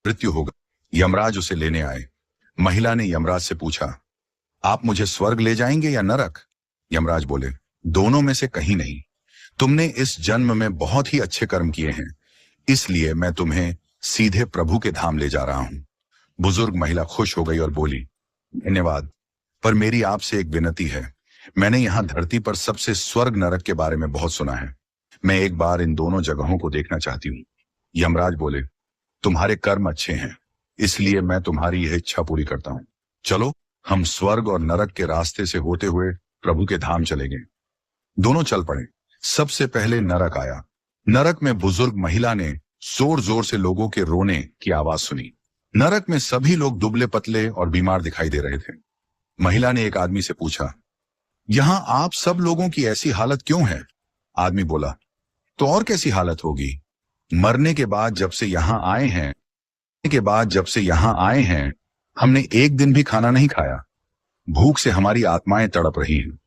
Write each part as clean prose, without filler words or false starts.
मृत्यु होगा। यमराज उसे लेने आए। महिला ने यमराज से पूछा, आप मुझे स्वर्ग ले जाएंगे या नरक? यमराज बोले, दोनों में से कहीं नहीं। तुमने इस जन्म में बहुत ही अच्छे कर्म किए हैं, इसलिए मैं तुम्हें सीधे प्रभु के धाम ले जा रहा हूं। बुजुर्ग महिला खुश हो गई और बोली, धन्यवाद, पर मेरी आपसे एक विनती है। मैंने यहाँ धरती पर सबसे स्वर्ग नरक के बारे में बहुत सुना है। मैं एक बार इन दोनों जगहों को देखना चाहती हूँ। यमराज बोले, तुम्हारे कर्म अच्छे हैं, इसलिए मैं तुम्हारी यह इच्छा पूरी करता हूँ। चलो, हम स्वर्ग और नरक के रास्ते से होते हुए प्रभु के धाम चलेंगे। दोनों चल पड़े। सबसे पहले नरक आया। नरक में बुजुर्ग महिला ने जोर जोर से लोगों के रोने की आवाज सुनी। नरक में सभी लोग दुबले पतले और बीमार दिखाई दे रहे थे। महिला ने एक आदमी से पूछा, यहां आप सब लोगों की ऐसी हालत क्यों है? आदमी बोला, तो और कैसी हालत होगी? मरने के बाद जब से यहां आए हैं हमने एक दिन भी खाना नहीं खाया। भूख से हमारी आत्माएं तड़प रही हैं।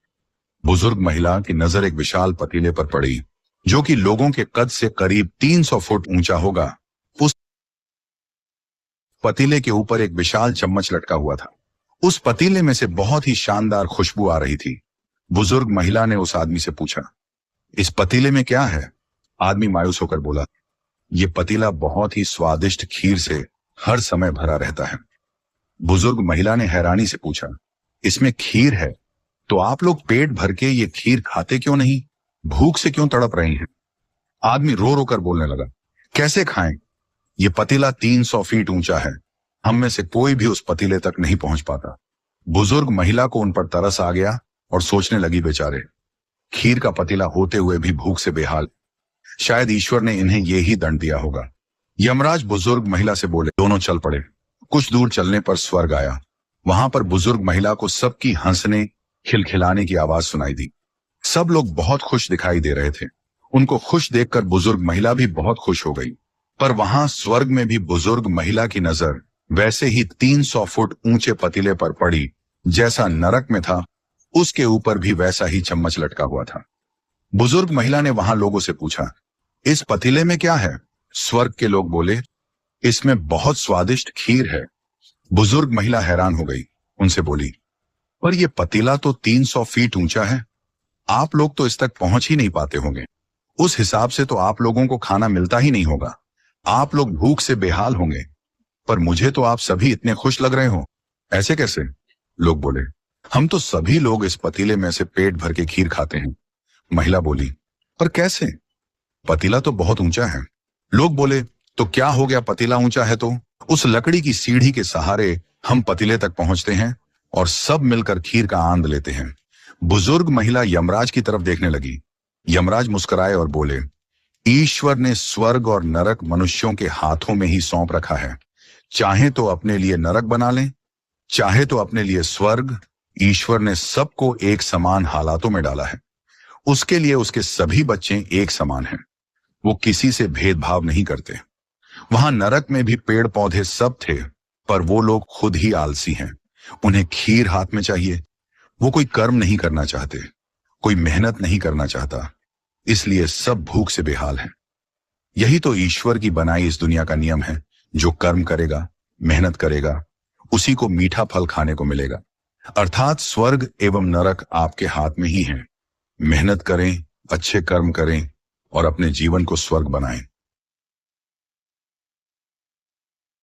बुजुर्ग महिला की नजर एक विशाल पतीले पर पड़ी, जो कि लोगों के कद से करीब 300 फुट ऊंचा होगा। उस पतीले के ऊपर एक विशाल चम्मच लटका हुआ था। उस पतीले में से बहुत ही शानदार खुशबू आ रही थी। बुजुर्ग महिला ने उस आदमी से पूछा, इस पतीले में क्या है? आदमी मायूस होकर बोला, ये पतीला बहुत ही स्वादिष्ट खीर से हर समय भरा रहता है। बुजुर्ग महिला ने हैरानी से पूछा, इसमें खीर है, तो आप लोग पेट भर के ये खीर खाते क्यों नहीं? भूख से क्यों तड़प रही हैं? आदमी रो रो कर बोलने लगा, कैसे खाएं? ये पतीला 300 फीट ऊंचा है, हम में से कोई भी उस पतीले तक नहीं पहुंच पाता। बुजुर्ग महिला को उन पर तरस आ गया और सोचने लगी, बेचारे, खीर का पतीला होते हुए भी भूख से बेहाल, शायद ईश्वर ने इन्हें ये ही दंड दिया होगा। यमराज बुजुर्ग महिला से बोले। दोनों चल पड़े। कुछ दूर चलने पर स्वर्ग आया। वहां पर बुजुर्ग महिला को सबकी हंसने खिलखिलाने की आवाज सुनाई दी। सब लोग बहुत खुश दिखाई दे रहे थे। उनको खुश देखकर बुजुर्ग महिला भी बहुत खुश हो गई। पर वहां स्वर्ग में भी बुजुर्ग महिला की नजर वैसे ही 300 फुट ऊंचे पतीले पर पड़ी जैसा नरक में था। उसके ऊपर भी वैसा ही चम्मच लटका हुआ था। बुजुर्ग महिला ने वहां लोगों से पूछा, इस पतीले में क्या है? स्वर्ग के लोग बोले, इसमें बहुत स्वादिष्ट खीर है। बुजुर्ग महिला हैरान हो गई। उनसे बोली, पर यह पतीला तो 300 फीट ऊंचा है, आप लोग तो इस तक पहुंच ही नहीं पाते होंगे। उस हिसाब से तो आप लोगों को खाना मिलता ही नहीं होगा। आप लोग भूख से बेहाल होंगे। पर मुझे तो आप सभी इतने खुश लग रहे हो, ऐसे कैसे? लोग बोले, हम तो सभी लोग इस पतीले में से पेट भर के खीर खाते हैं। महिला बोली, पर कैसे? पतीला तो बहुत ऊंचा है। लोग बोले, तो क्या हो गया, पतीला ऊंचा है तो उस लकड़ी की सीढ़ी के सहारे हम पतीले तक पहुंचते हैं और सब मिलकर खीर का आनंद लेते हैं। बुजुर्ग महिला यमराज की तरफ देखने लगी। यमराज मुस्कुराए और बोले, ईश्वर ने स्वर्ग और नरक मनुष्यों के हाथों में ही सौंप रखा है। चाहे तो अपने लिए नरक बना लें, चाहे तो अपने लिए स्वर्ग। ईश्वर ने सबको एक समान हालातों में डाला है। उसके लिए उसके सभी बच्चे एक समान हैं। वो किसी से भेदभाव नहीं करते। वहां नरक में भी पेड़ पौधे सब थे, पर वो लोग खुद ही आलसी हैं। उन्हें खीर हाथ में चाहिए। वो कोई कर्म नहीं करना चाहते, कोई मेहनत नहीं करना चाहता, इसलिए सब भूख से बेहाल हैं। यही तो ईश्वर की बनाई इस दुनिया का नियम है। जो कर्म करेगा, मेहनत करेगा, उसी को मीठा फल खाने को मिलेगा। अर्थात स्वर्ग एवं नरक आपके हाथ में ही है। मेहनत करें, अच्छे कर्म करें और अपने जीवन को स्वर्ग बनाएं।